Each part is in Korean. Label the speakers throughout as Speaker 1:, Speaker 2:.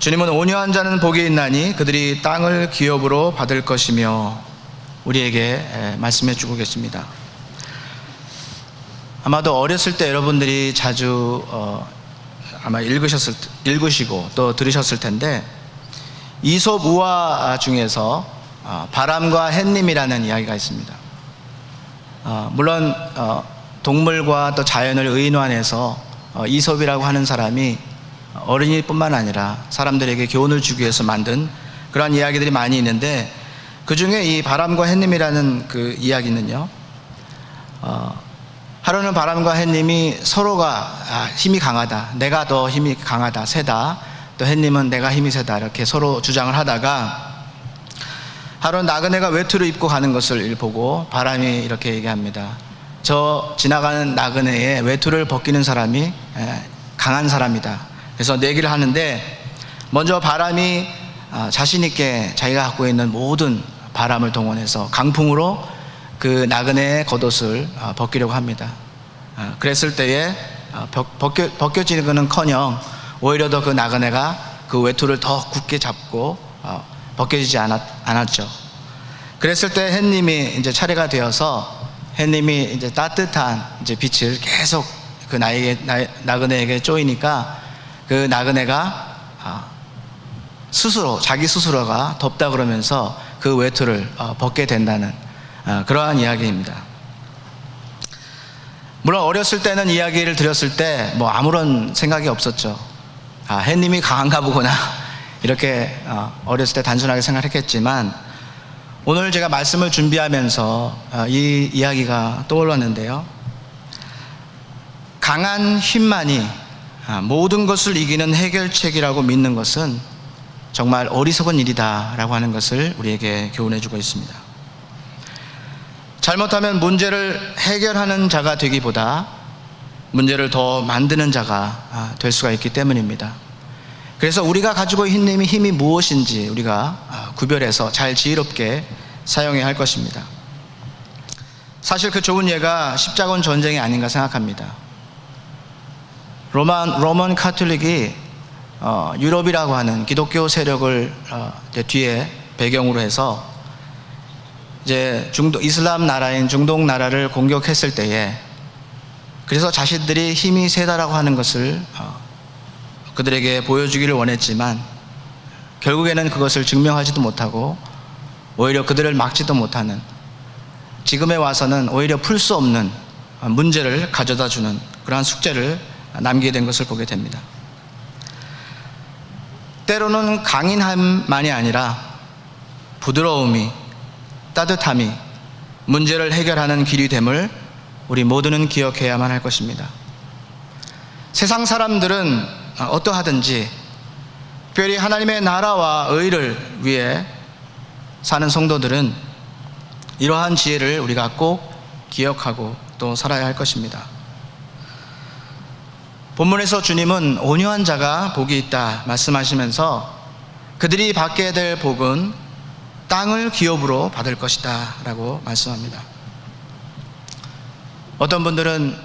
Speaker 1: 주님은 온유한 자는 복이 있나니 그들이 땅을 기업으로 받을 것이며 우리에게 말씀해 주고 계십니다. 아마도 어렸을 때 여러분들이 자주 아마 읽으시고 또 들으셨을 텐데, 이솝 우화 중에서 바람과 햇님이라는 이야기가 있습니다. 물론 동물과 또 자연을 의인화해서 이솝이라고 하는 사람이 어린이뿐만 아니라 사람들에게 교훈을 주기 위해서 만든 그러한 이야기들이 많이 있는데, 그 중에 이 바람과 햇님이라는 그 이야기는요, 하루는 바람과 햇님이 서로가 힘이 강하다, 내가 더 힘이 강하다, 세다, 또 햇님은 내가 힘이 세다, 이렇게 서로 주장을 하다가 하루는 나그네가 외투를 입고 가는 것을 보고 바람이 이렇게 얘기합니다. 저 지나가는 나그네의 외투를 벗기는 사람이 강한 사람이다. 그래서 내기를 하는데, 먼저 바람이 자신 있게 자기가 갖고 있는 모든 바람을 동원해서 강풍으로 그 나그네의 겉옷을 벗기려고 합니다. 그랬을 때에 벗겨지는 것은커녕 오히려 더 그 나그네가 그 외투를 더 굳게 잡고 벗겨지지 않았죠. 그랬을 때 햇님이 이제 차례가 되어서 햇님이 이제 따뜻한 이제 빛을 계속 그 나그네에게 쪼이니까 그 나그네가 자기 스스로가 덥다 그러면서 그 외투를 벗게 된다는 그러한 이야기입니다. 물론 어렸을 때는 이야기를 들었을 때 뭐 아무런 생각이 없었죠. 햇님이 강한가 보구나, 이렇게 어렸을 때 단순하게 생각했겠지만, 오늘 제가 말씀을 준비하면서 이 이야기가 떠올랐는데요, 강한 힘만이 모든 것을 이기는 해결책이라고 믿는 것은 정말 어리석은 일이다 라고 하는 것을 우리에게 교훈해 주고 있습니다. 잘못하면 문제를 해결하는 자가 되기보다 문제를 더 만드는 자가 될 수가 있기 때문입니다. 그래서 우리가 가지고 있는 힘이 무엇인지 우리가 구별해서 잘 지혜롭게 사용해야 할 것입니다. 사실 그 좋은 예가 십자군 전쟁이 아닌가 생각합니다. 로만 카톨릭이 유럽이라고 하는 기독교 세력을 뒤에 배경으로 해서 이제 이슬람 나라인 중동 나라를 공격했을 때에, 그래서 자신들이 힘이 세다라고 하는 것을 그들에게 보여주기를 원했지만 결국에는 그것을 증명하지도 못하고 오히려 그들을 막지도 못하는, 지금에 와서는 오히려 풀 수 없는 문제를 가져다 주는 그러한 숙제를 남기게 된 것을 보게 됩니다. 때로는 강인함만이 아니라 부드러움이, 따뜻함이 문제를 해결하는 길이 됨을 우리 모두는 기억해야만 할 것입니다. 세상 사람들은 어떠하든지 특별히 하나님의 나라와 의를 위해 사는 성도들은 이러한 지혜를 우리가 꼭 기억하고 또 살아야 할 것입니다. 본문에서 주님은 온유한 자가 복이 있다 말씀하시면서 그들이 받게 될 복은 땅을 기업으로 받을 것이다 라고 말씀합니다. 어떤 분들은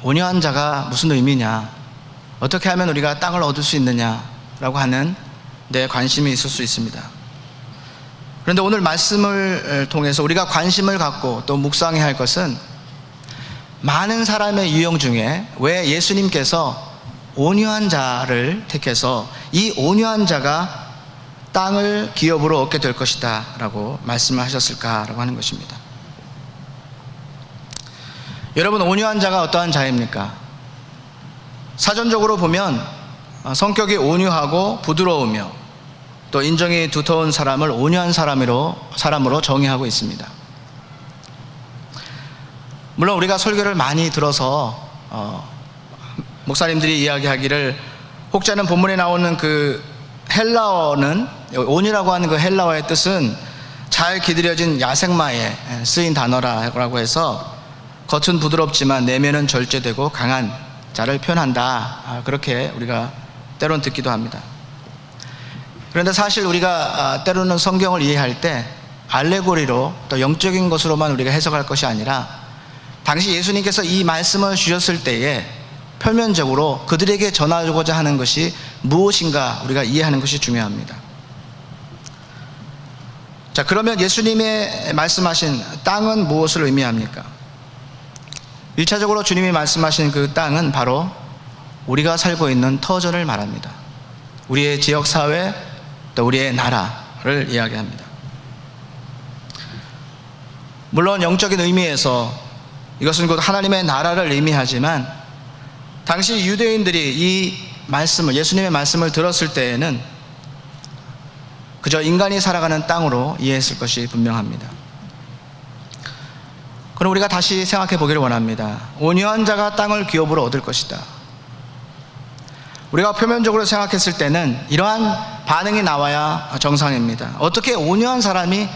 Speaker 1: 온유한 자가 무슨 의미냐, 어떻게 하면 우리가 땅을 얻을 수 있느냐 라고 하는 데 관심이 있을 수 있습니다. 그런데 오늘 말씀을 통해서 우리가 관심을 갖고 또 묵상해야 할 것은, 많은 사람의 유형 중에 왜 예수님께서 온유한 자를 택해서 이 온유한 자가 땅을 기업으로 얻게 될 것이다 라고 말씀을 하셨을까라고 하는 것입니다. 여러분, 온유한 자가 어떠한 자입니까? 사전적으로 보면 성격이 온유하고 부드러우며 또 인정이 두터운 사람을 온유한 사람으로 정의하고 있습니다. 물론 우리가 설교를 많이 들어서 목사님들이 이야기하기를, 혹자는 본문에 나오는 그 헬라어는, 온유라고 하는 그 헬라어의 뜻은 잘 기들여진 야생마에 쓰인 단어라고 해서 겉은 부드럽지만 내면은 절제되고 강한 자를 표현한다, 그렇게 우리가 때론 듣기도 합니다. 그런데 사실 우리가 때로는 성경을 이해할 때 알레고리로 또 영적인 것으로만 우리가 해석할 것이 아니라, 당시 예수님께서 이 말씀을 주셨을 때에 표면적으로 그들에게 전하고자 하는 것이 무엇인가 우리가 이해하는 것이 중요합니다. 자, 그러면 예수님의 말씀하신 땅은 무엇을 의미합니까? 1차적으로 주님이 말씀하신 그 땅은 바로 우리가 살고 있는 터전을 말합니다. 우리의 지역사회, 또 우리의 나라를 이야기합니다. 물론 영적인 의미에서 이것은 곧 하나님의 나라를 의미하지만 당시 유대인들이 이 말씀을, 예수님의 말씀을 들었을 때에는 그저 인간이 살아가는 땅으로 이해했을 것이 분명합니다. 그럼 우리가 다시 생각해 보기를 원합니다. 온유한 자가 땅을 기업으로 얻을 것이다. 우리가 표면적으로 생각했을 때는 이러한 반응이 나와야 정상입니다. 어떻게 온유한 사람이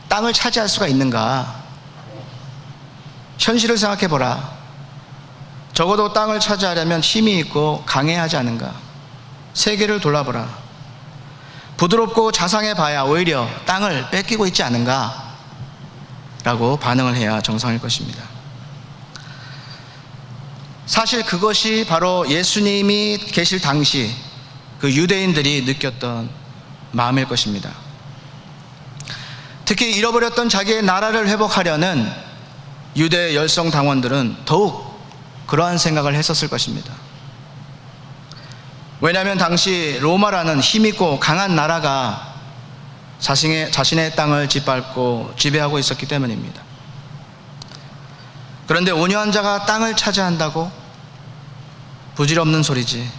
Speaker 1: 땅을 차지할 수가 있는가? 현실을 생각해 보라. 적어도 땅을 차지하려면 힘이 있고 강해야 하지 않은가? 세계를 돌아보라. 부드럽고 자상해 봐야 오히려 땅을 뺏기고 있지 않은가? 라고 반응을 해야 정상일 것입니다. 사실 그것이 바로 예수님이 계실 당시 그 유대인들이 느꼈던 마음일 것입니다. 특히 잃어버렸던 자기의 나라를 회복하려는 유대 열성 당원들은 더욱 그러한 생각을 했었을 것입니다. 왜냐하면 당시 로마라는 힘있고 강한 나라가 자신의 땅을 짓밟고 지배하고 있었기 때문입니다. 그런데 온유한 자가 땅을 차지한다고? 부질없는 소리지.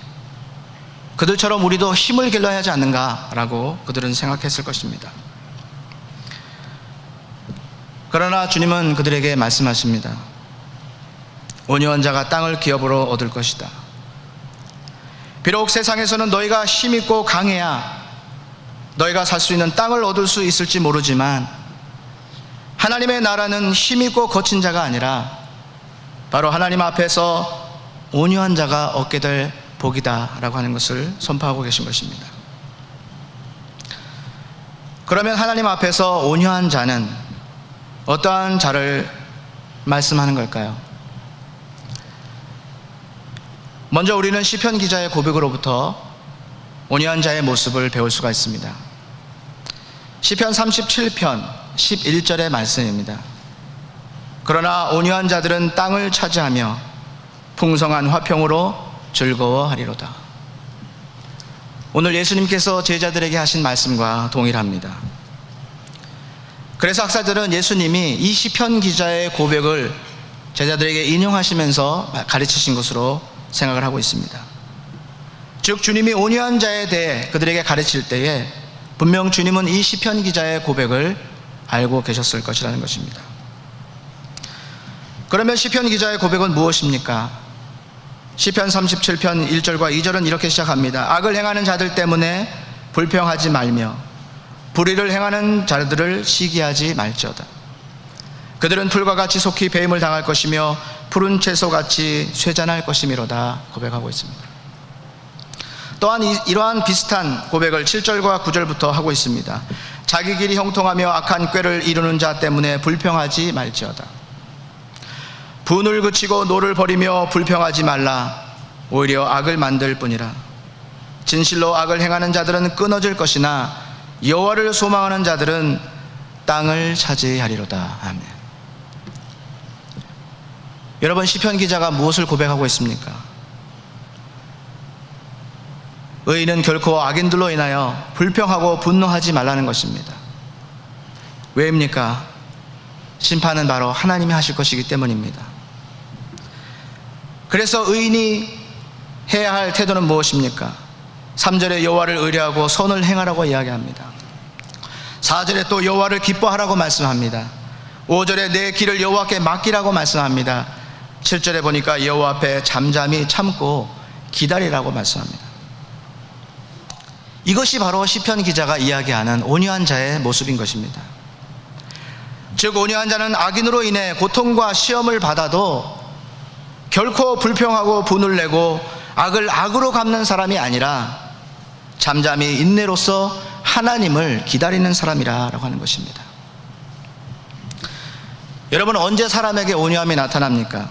Speaker 1: 그들처럼 우리도 힘을 길러야 하지 않는가라고 그들은 생각했을 것입니다. 그러나 주님은 그들에게 말씀하십니다. 온유한 자가 땅을 기업으로 얻을 것이다. 비록 세상에서는 너희가 힘있고 강해야 너희가 살 수 있는 땅을 얻을 수 있을지 모르지만 하나님의 나라는 힘있고 거친 자가 아니라 바로 하나님 앞에서 온유한 자가 얻게 될 복이다 라고 하는 것을 선포하고 계신 것입니다. 그러면 하나님 앞에서 온유한 자는 어떠한 자를 말씀하는 걸까요? 먼저 우리는 시편 기자의 고백으로부터 온유한 자의 모습을 배울 수가 있습니다. 시편 37편 11절의 말씀입니다. 그러나 온유한 자들은 땅을 차지하며 풍성한 화평으로 즐거워하리로다. 오늘 예수님께서 제자들에게 하신 말씀과 동일합니다. 그래서 학자들은 예수님이 이 시편 기자의 고백을 제자들에게 인용하시면서 가르치신 것으로 생각을 하고 있습니다. 즉 주님이 온유한 자에 대해 그들에게 가르칠 때에 분명 주님은 이 시편 기자의 고백을 알고 계셨을 것이라는 것입니다. 그러면 시편 기자의 고백은 무엇입니까? 시편 37편 1절과 2절은 이렇게 시작합니다. 악을 행하는 자들 때문에 불평하지 말며 불의를 행하는 자들을 시기하지 말지어다. 그들은 풀과 같이 속히 배임을 당할 것이며 푸른 채소같이 쇠잔할 것이미로다 고백하고 있습니다. 또한 이러한 비슷한 고백을 7절과 9절부터 하고 있습니다. 자기 길이 형통하며 악한 꾀를 이루는 자 때문에 불평하지 말지어다. 분을 그치고 노를 버리며 불평하지 말라. 오히려 악을 만들 뿐이라. 진실로 악을 행하는 자들은 끊어질 것이나 여호와를 소망하는 자들은 땅을 차지하리로다. 아멘. 여러분, 시편 기자가 무엇을 고백하고 있습니까? 의인은 결코 악인들로 인하여 불평하고 분노하지 말라는 것입니다. 왜입니까? 심판은 바로 하나님이 하실 것이기 때문입니다. 그래서 의인이 해야 할 태도는 무엇입니까? 3절에 여호와를 의뢰하고 선을 행하라고 이야기합니다. 4절에 또 여호와를 기뻐하라고 말씀합니다. 5절에 내 길을 여호와께 맡기라고 말씀합니다. 7절에 보니까 여호와 앞에 잠잠히 참고 기다리라고 말씀합니다. 이것이 바로 시편 기자가 이야기하는 온유한 자의 모습인 것입니다. 즉 온유한 자는 악인으로 인해 고통과 시험을 받아도 결코 불평하고 분을 내고 악을 악으로 갚는 사람이 아니라 잠잠히 인내로써 하나님을 기다리는 사람이라고 하는 것입니다. 여러분, 언제 사람에게 온유함이 나타납니까?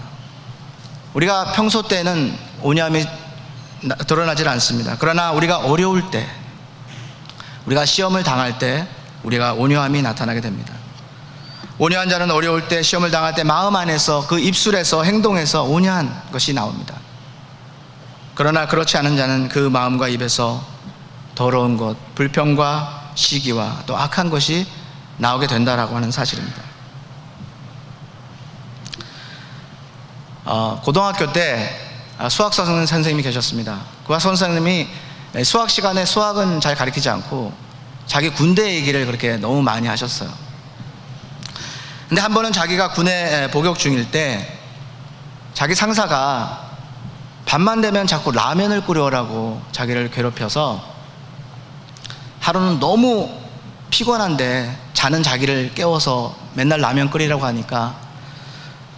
Speaker 1: 우리가 평소 때는 온유함이 드러나질 않습니다. 그러나 우리가 어려울 때, 우리가 시험을 당할 때 우리가 온유함이 나타나게 됩니다. 온유한 자는 어려울 때, 시험을 당할 때 마음 안에서, 그 입술에서, 행동에서 온유한 것이 나옵니다. 그러나 그렇지 않은 자는 그 마음과 입에서 더러운 것, 불평과 시기와 또 악한 것이 나오게 된다라고 하는 사실입니다. 고등학교 때 수학 선생님이 계셨습니다. 그 선생님이 수학 시간에 수학은 잘 가르치지 않고 자기 군대 얘기를 그렇게 너무 많이 하셨어요. 근데 한 번은 자기가 군에 복역 중일 때 자기 상사가 밤만 되면 자꾸 라면을 끓여오라고 자기를 괴롭혀서 하루는 너무 피곤한데 자는 자기를 깨워서 맨날 라면 끓이라고 하니까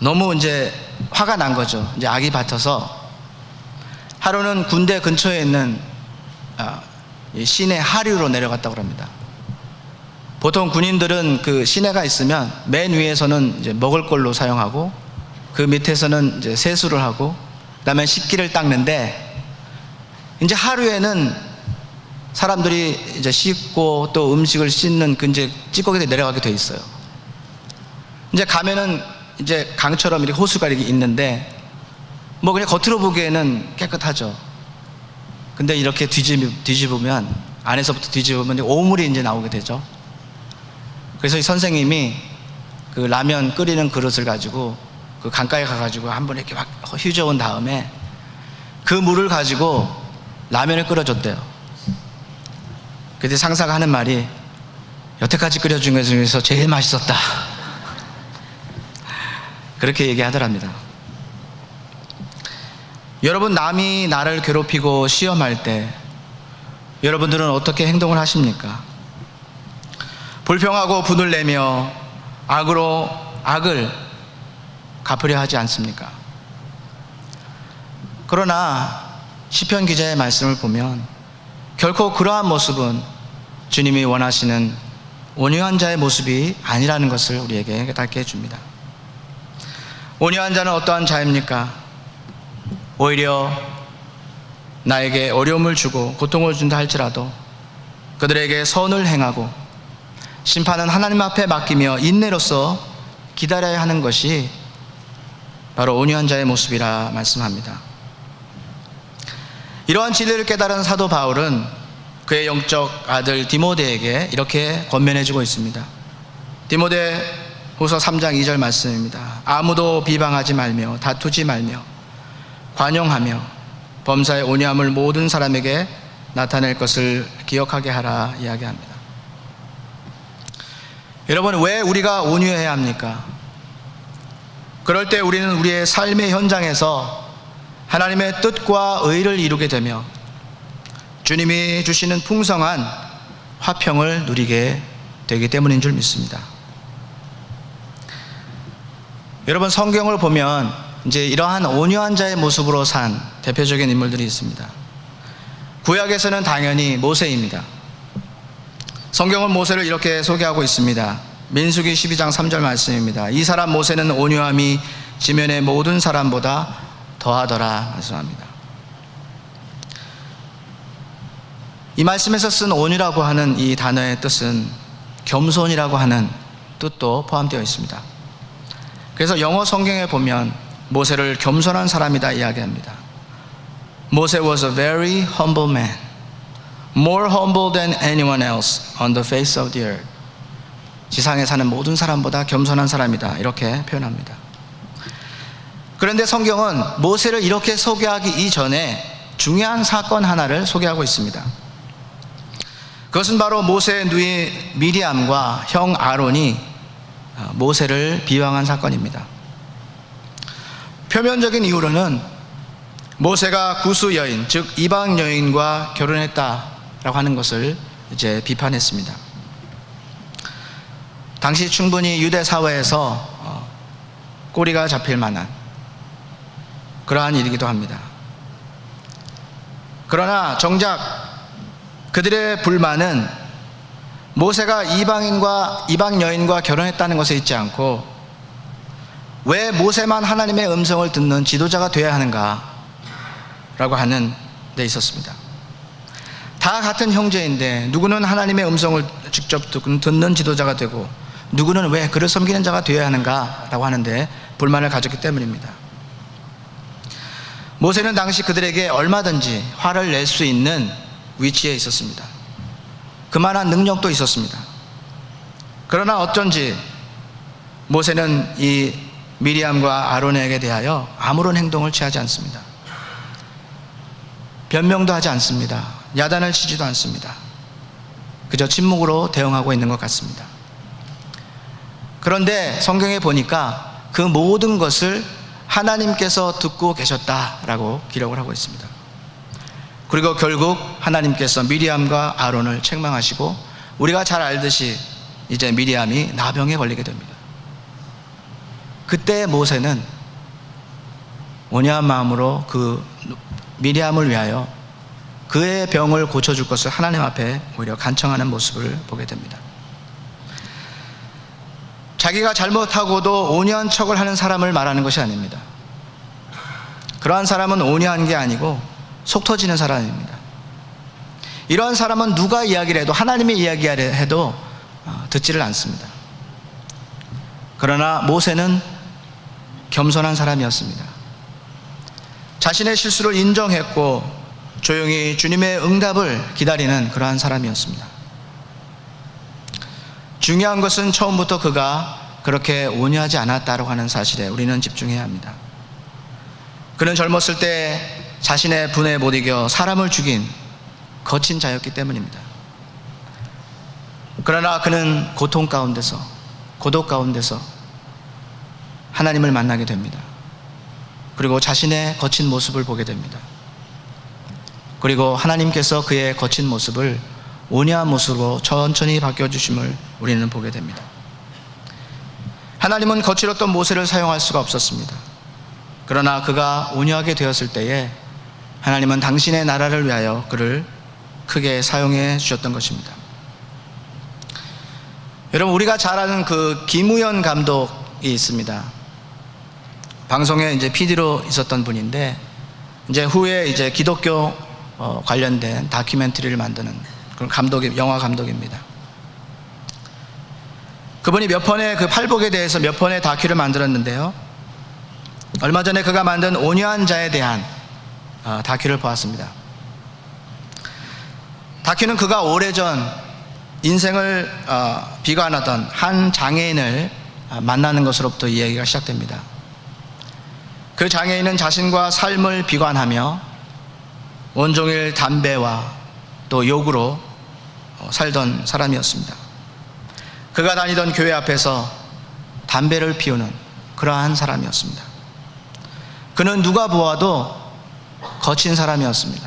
Speaker 1: 너무 이제 화가 난 거죠. 이제 악이 받쳐서 하루는 군대 근처에 있는 시내 하류로 내려갔다고 합니다. 보통 군인들은 그 시내가 있으면 맨 위에서는 이제 먹을 걸로 사용하고 그 밑에서는 이제 세수를 하고 그다음에 식기를 닦는데, 이제 하루에는 사람들이 이제 씻고 또 음식을 씻는 그 이제 찌꺼기들이 내려가게 돼 있어요. 이제 가면은 이제 강처럼 이렇게 호수가 이렇게 있는데 뭐 그냥 겉으로 보기에는 깨끗하죠. 근데 이렇게 뒤집으면, 안에서부터 뒤집으면 오물이 이제 나오게 되죠. 그래서 이 선생님이 그 라면 끓이는 그릇을 가지고 그 강가에 가가지고 한번 이렇게 막 휘저은 다음에 그 물을 가지고 라면을 끓여줬대요. 그때 상사가 하는 말이 여태까지 끓여준 것 중에서 제일 맛있었다. 그렇게 얘기하더랍니다. 여러분, 남이 나를 괴롭히고 시험할 때 여러분들은 어떻게 행동을 하십니까? 불평하고 분을 내며 악으로 악을 갚으려 하지 않습니까? 그러나 시편 기자의 말씀을 보면 결코 그러한 모습은 주님이 원하시는 온유한 자의 모습이 아니라는 것을 우리에게 깨닫게 해줍니다. 온유한 자는 어떠한 자입니까? 오히려 나에게 어려움을 주고 고통을 준다 할지라도 그들에게 선을 행하고 심판은 하나님 앞에 맡기며 인내로서 기다려야 하는 것이 바로 온유한 자의 모습이라 말씀합니다. 이러한 진리를 깨달은 사도 바울은 그의 영적 아들 디모데에게 이렇게 권면해주고 있습니다. 디모데 후서 3장 2절 말씀입니다. 아무도 비방하지 말며 다투지 말며 관용하며 범사의 온유함을 모든 사람에게 나타낼 것을 기억하게 하라 이야기합니다. 여러분, 왜 우리가 온유해야 합니까? 그럴 때 우리는 우리의 삶의 현장에서 하나님의 뜻과 의를 이루게 되며 주님이 주시는 풍성한 화평을 누리게 되기 때문인 줄 믿습니다. 여러분, 성경을 보면 이제 이러한 온유한 자의 모습으로 산 대표적인 인물들이 있습니다. 구약에서는 당연히 모세입니다. 성경은 모세를 이렇게 소개하고 있습니다. 민수기 12장 3절 말씀입니다. 이 사람 모세는 온유함이 지면의 모든 사람보다 더하더라 말씀합니다. 이 말씀에서 쓴 온유라고 하는 이 단어의 뜻은 겸손이라고 하는 뜻도 포함되어 있습니다. 그래서 영어 성경에 보면 모세를 겸손한 사람이다 이야기합니다. 모세 was a very humble man, more humble than anyone else on the face of the earth. 지상에 사는 모든 사람보다 겸손한 사람이다 이렇게 표현합니다. 그런데 성경은 모세를 이렇게 소개하기 이전에 중요한 사건 하나를 소개하고 있습니다. 그것은 바로 모세의 누이 미리암과 형 아론이 모세를 비방한 사건입니다. 표면적인 이유로는 모세가 구수 여인, 즉 이방 여인과 결혼했다라고 하는 것을 이제 비판했습니다. 당시 충분히 유대 사회에서 꼬리가 잡힐 만한 그러한 일이기도 합니다. 그러나 정작 그들의 불만은 모세가 이방 여인과 결혼했다는 것에 있지 않고 왜 모세만 하나님의 음성을 듣는 지도자가 되어야 하는가 라고 하는 돼 있었습니다. 다 같은 형제인데 누구는 하나님의 음성을 직접 듣는 지도자가 되고 누구는 왜 그를 섬기는 자가 되어야 하는가라고 하는데 불만을 가졌기 때문입니다. 모세는 당시 그들에게 얼마든지 화를 낼 수 있는 위치에 있었습니다. 그만한 능력도 있었습니다. 그러나 어쩐지 모세는 이 미리암과 아론에게 대하여 아무런 행동을 취하지 않습니다. 변명도 하지 않습니다. 야단을 치지도 않습니다. 그저 침묵으로 대응하고 있는 것 같습니다. 그런데 성경에 보니까 그 모든 것을 하나님께서 듣고 계셨다라고 기록을 하고 있습니다. 그리고 결국 하나님께서 미리암과 아론을 책망하시고 우리가 잘 알듯이 이제 미리암이 나병에 걸리게 됩니다. 그때 모세는 온유한 마음으로 그 미리암을 위하여 그의 병을 고쳐줄 것을 하나님 앞에 오히려 간청하는 모습을 보게 됩니다. 자기가 잘못하고도 온유한 척을 하는 사람을 말하는 것이 아닙니다. 그러한 사람은 온유한 게 아니고 속 터지는 사람입니다. 이러한 사람은 누가 이야기를 해도 하나님의 이야기를 해도 듣지를 않습니다. 그러나 모세는 겸손한 사람이었습니다. 자신의 실수를 인정했고 조용히 주님의 응답을 기다리는 그러한 사람이었습니다. 중요한 것은 처음부터 그가 그렇게 온유하지 않았다고 하는 사실에 우리는 집중해야 합니다. 그는 젊었을 때 자신의 분에 못 이겨 사람을 죽인 거친 자였기 때문입니다. 그러나 그는 고통 가운데서, 고독 가운데서 하나님을 만나게 됩니다. 그리고 자신의 거친 모습을 보게 됩니다. 그리고 하나님께서 그의 거친 모습을 온유한 모습으로 천천히 바뀌어주심을 우리는 보게 됩니다. 하나님은 거칠었던 모세를 사용할 수가 없었습니다. 그러나 그가 온유하게 되었을 때에 하나님은 당신의 나라를 위하여 그를 크게 사용해 주셨던 것입니다. 여러분, 우리가 잘 아는 그 김우현 감독이 있습니다. 방송에 이제 PD로 있었던 분인데 이제 후에 이제 기독교 관련된 다큐멘터리를 만드는 그런 영화 감독입니다. 그분이 몇 편의 그 팔복에 대해서 몇 편의 다큐를 만들었는데요. 얼마 전에 그가 만든 온유한 자에 대한 다큐를 보았습니다. 다큐는 그가 오래전 인생을 비관하던 한 장애인을 만나는 것으로부터 이야기가 시작됩니다. 그 장애인은 자신과 삶을 비관하며 온종일 담배와 또 욕으로 살던 사람이었습니다. 그가 다니던 교회 앞에서 담배를 피우는 그러한 사람이었습니다. 그는 누가 보아도 거친 사람이었습니다.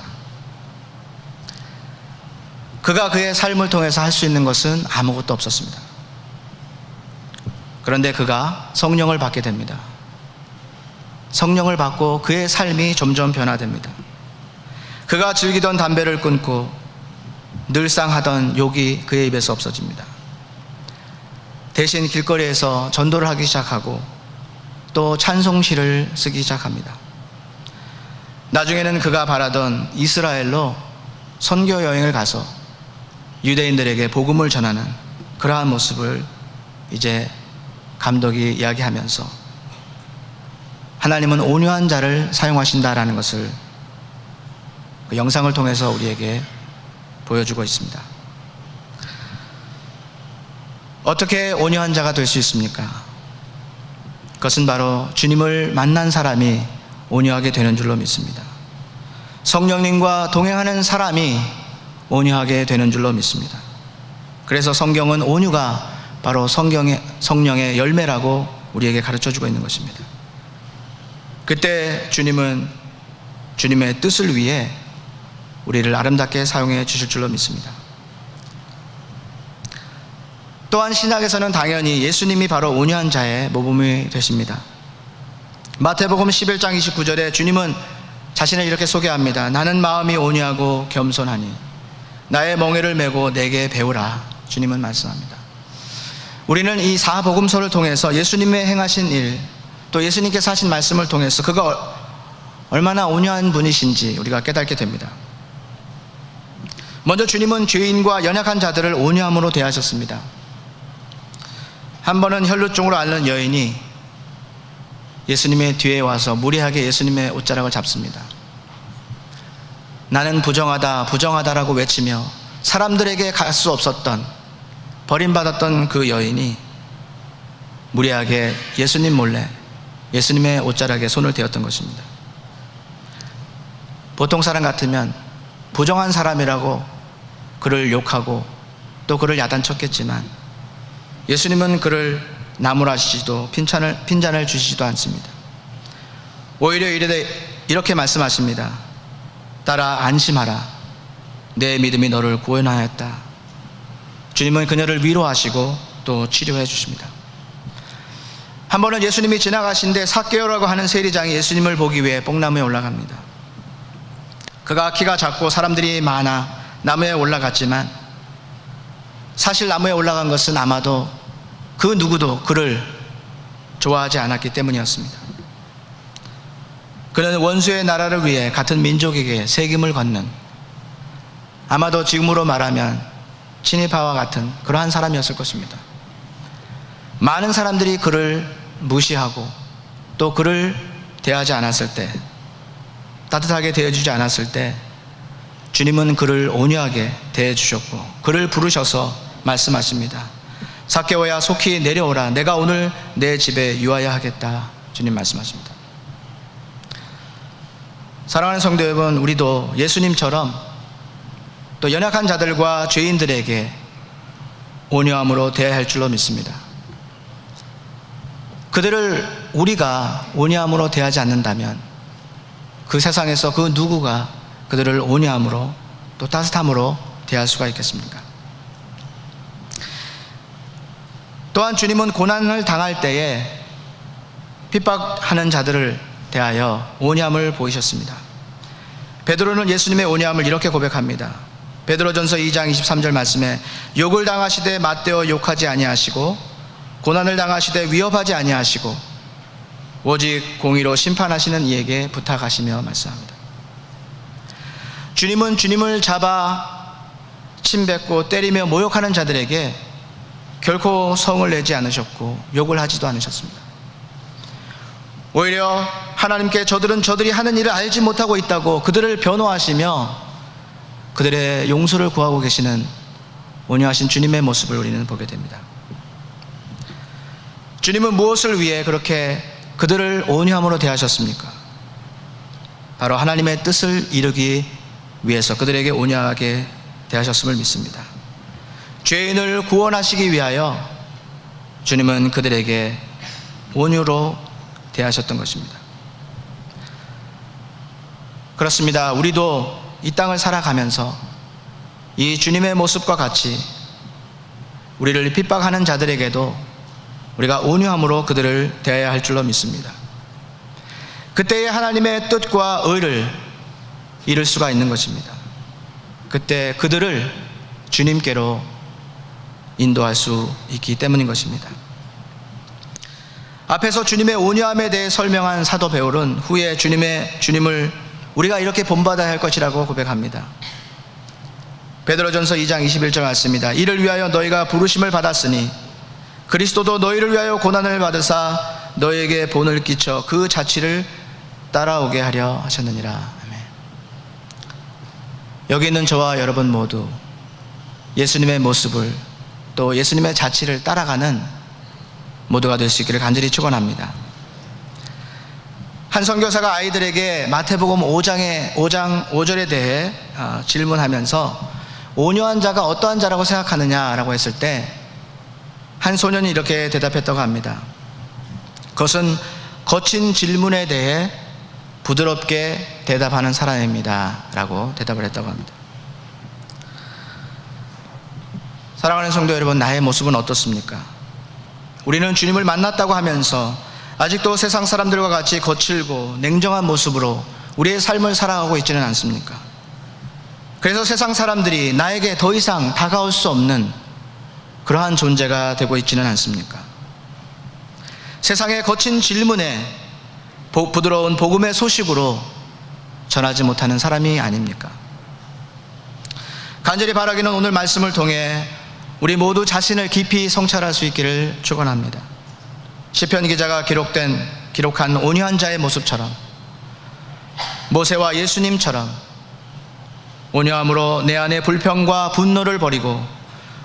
Speaker 1: 그가 그의 삶을 통해서 할 수 있는 것은 아무것도 없었습니다. 그런데 그가 성령을 받게 됩니다. 성령을 받고 그의 삶이 점점 변화됩니다. 그가 즐기던 담배를 끊고 늘상 하던 욕이 그의 입에서 없어집니다. 대신 길거리에서 전도를 하기 시작하고 또 찬송시를 쓰기 시작합니다. 나중에는 그가 바라던 이스라엘로 선교 여행을 가서 유대인들에게 복음을 전하는 그러한 모습을 이제 감독이 이야기하면서 하나님은 온유한 자를 사용하신다라는 것을 그 영상을 통해서 우리에게 보여주고 있습니다. 어떻게 온유한 자가 될 수 있습니까? 그것은 바로 주님을 만난 사람이 온유하게 되는 줄로 믿습니다. 성령님과 동행하는 사람이 온유하게 되는 줄로 믿습니다. 그래서 성경은 온유가 바로 성령의 열매라고 우리에게 가르쳐주고 있는 것입니다. 그때 주님은 주님의 뜻을 위해 우리를 아름답게 사용해 주실 줄로 믿습니다. 또한 신약에서는 당연히 예수님이 바로 온유한 자의 모범이 되십니다. 마태복음 11장 29절에 주님은 자신을 이렇게 소개합니다. 나는 마음이 온유하고 겸손하니 나의 멍에를 메고 내게 배우라. 주님은 말씀합니다. 우리는 이 사복음서를 통해서 예수님의 행하신 일, 또 예수님께서 하신 말씀을 통해서 그가 얼마나 온유한 분이신지 우리가 깨닫게 됩니다. 먼저 주님은 죄인과 연약한 자들을 온유함으로 대하셨습니다. 한 번은 혈루증으로 앓는 여인이 예수님의 뒤에 와서 무리하게 예수님의 옷자락을 잡습니다. 나는 부정하다, 부정하다라고 외치며 사람들에게 갈 수 없었던, 버림받았던 그 여인이 무리하게 예수님 몰래 예수님의 옷자락에 손을 대었던 것입니다. 보통 사람 같으면 부정한 사람이라고 그를 욕하고 또 그를 야단쳤겠지만 예수님은 그를 나무라시지도 핀잔을 주시지도 않습니다. 오히려 이렇게 말씀하십니다. 따라 안심하라. 내 믿음이 너를 구원하였다. 주님은 그녀를 위로하시고 또 치료해 주십니다. 한 번은 예수님이 지나가신데 삭개오라고 하는 세리장이 예수님을 보기 위해 뽕나무에 올라갑니다. 그가 키가 작고 사람들이 많아 나무에 올라갔지만 사실 나무에 올라간 것은 아마도 그 누구도 그를 좋아하지 않았기 때문이었습니다. 그는 원수의 나라를 위해 같은 민족에게 세금을 걷는, 아마도 지금으로 말하면 친일파와 같은 그러한 사람이었을 것입니다. 많은 사람들이 그를 무시하고 또 그를 대하지 않았을 때, 따뜻하게 대해주지 않았을 때 주님은 그를 온유하게 대해주셨고 그를 부르셔서 말씀하십니다. 삭개오야 속히 내려오라. 내가 오늘 내 집에 유하여 하겠다. 주님 말씀하십니다. 사랑하는 성도 여러분, 우리도 예수님처럼 또 연약한 자들과 죄인들에게 온유함으로 대해야 할 줄로 믿습니다. 그들을 우리가 온유함으로 대하지 않는다면 그 세상에서 그 누구가 그들을 온유함으로 또 따뜻함으로 대할 수가 있겠습니까? 또한 주님은 고난을 당할 때에 핍박하는 자들을 대하여 온유함을 보이셨습니다. 베드로는 예수님의 온유함을 이렇게 고백합니다. 베드로전서 2장 23절 말씀에 욕을 당하시되 맞대어 욕하지 아니하시고 고난을 당하시되 위협하지 아니하시고 오직 공의로 심판하시는 이에게 부탁하시며 말씀합니다. 주님은 주님을 잡아 침뱉고 때리며 모욕하는 자들에게 결코 성을 내지 않으셨고 욕을 하지도 않으셨습니다. 오히려 하나님께 저들은 저들이 하는 일을 알지 못하고 있다고 그들을 변호하시며 그들의 용서를 구하고 계시는 온유하신 주님의 모습을 우리는 보게 됩니다. 주님은 무엇을 위해 그렇게 그들을 온유함으로 대하셨습니까? 바로 하나님의 뜻을 이루기 위해서 그들에게 온유하게 대하셨음을 믿습니다. 죄인을 구원하시기 위하여 주님은 그들에게 온유로 대하셨던 것입니다. 그렇습니다. 우리도 이 땅을 살아가면서 이 주님의 모습과 같이 우리를 핍박하는 자들에게도 우리가 온유함으로 그들을 대해야 할 줄로 믿습니다. 그때에 하나님의 뜻과 의를 이룰 수가 있는 것입니다. 그때 그들을 주님께로 인도할 수 있기 때문인 것입니다. 앞에서 주님의 온유함에 대해 설명한 사도 베드로는 후에 주님을 우리가 이렇게 본받아야 할 것이라고 고백합니다. 베드로전서 2장 21절 말씀입니다. 이를 위하여 너희가 부르심을 받았으니 그리스도도 너희를 위하여 고난을 받으사 너희에게 본을 끼쳐 그 자취를 따라오게 하려 하셨느니라. 아멘. 여기 있는 저와 여러분 모두 예수님의 모습을 또 예수님의 자취를 따라가는 모두가 될 수 있기를 간절히 축원합니다. 한 선교사가 아이들에게 마태복음 5절에 대해 질문하면서 온유한 자가 어떠한 자라고 생각하느냐라고 했을 때 한 소년이 이렇게 대답했다고 합니다. 그것은 거친 질문에 대해 부드럽게 대답하는 사람입니다 라고 대답을 했다고 합니다. 사랑하는 성도 여러분, 나의 모습은 어떻습니까? 우리는 주님을 만났다고 하면서 아직도 세상 사람들과 같이 거칠고 냉정한 모습으로 우리의 삶을 살아가고 있지는 않습니까? 그래서 세상 사람들이 나에게 더 이상 다가올 수 없는 그러한 존재가 되고 있지는 않습니까? 세상의 거친 질문에 부드러운 복음의 소식으로 전하지 못하는 사람이 아닙니까? 간절히 바라기는 오늘 말씀을 통해 우리 모두 자신을 깊이 성찰할 수 있기를 축원합니다. 시편 기자가 기록한 온유한 자의 모습처럼, 모세와 예수님처럼 온유함으로 내 안의 불평과 분노를 버리고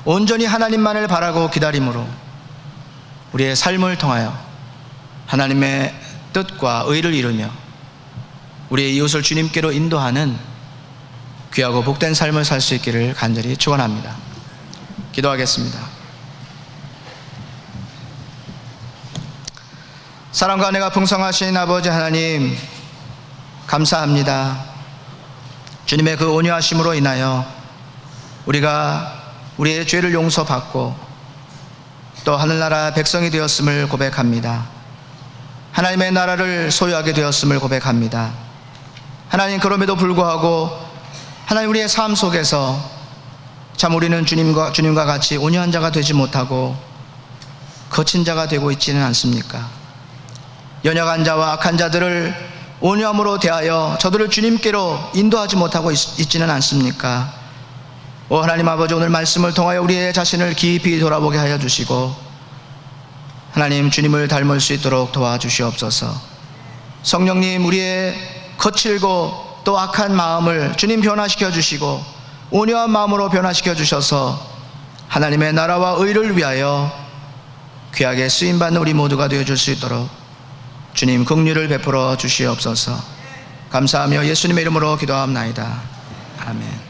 Speaker 1: 온전히 하나님만을 바라고 기다림으로 우리의 삶을 통하여 하나님의 뜻과 의를 이루며 우리의 이웃을 주님께로 인도하는 귀하고 복된 삶을 살 수 있기를 간절히 축원합니다. 기도하겠습니다. 사랑과 은혜가 풍성하신 아버지 하나님, 감사합니다. 주님의 그 온유하심으로 인하여 우리가 우리의 죄를 용서받고 또 하늘나라 백성이 되었음을 고백합니다. 하나님의 나라를 소유하게 되었음을 고백합니다. 하나님, 그럼에도 불구하고 하나님, 우리의 삶 속에서 참 우리는 주님과 같이 온유한 자가 되지 못하고 거친 자가 되고 있지는 않습니까? 연약한 자와 악한 자들을 온유함으로 대하여 저들을 주님께로 인도하지 못하고 있지는 않습니까? 오 하나님 아버지, 오늘 말씀을 통하여 우리의 자신을 깊이 돌아보게 하여 주시고 하나님, 주님을 닮을 수 있도록 도와주시옵소서. 성령님, 우리의 거칠고 또 악한 마음을 주님 변화시켜 주시고 온유한 마음으로 변화시켜 주셔서 하나님의 나라와 의를 위하여 귀하게 쓰임받는 우리 모두가 되어줄 수 있도록 주님 긍휼을 베풀어 주시옵소서. 감사하며 예수님의 이름으로 기도하옵나이다. 아멘.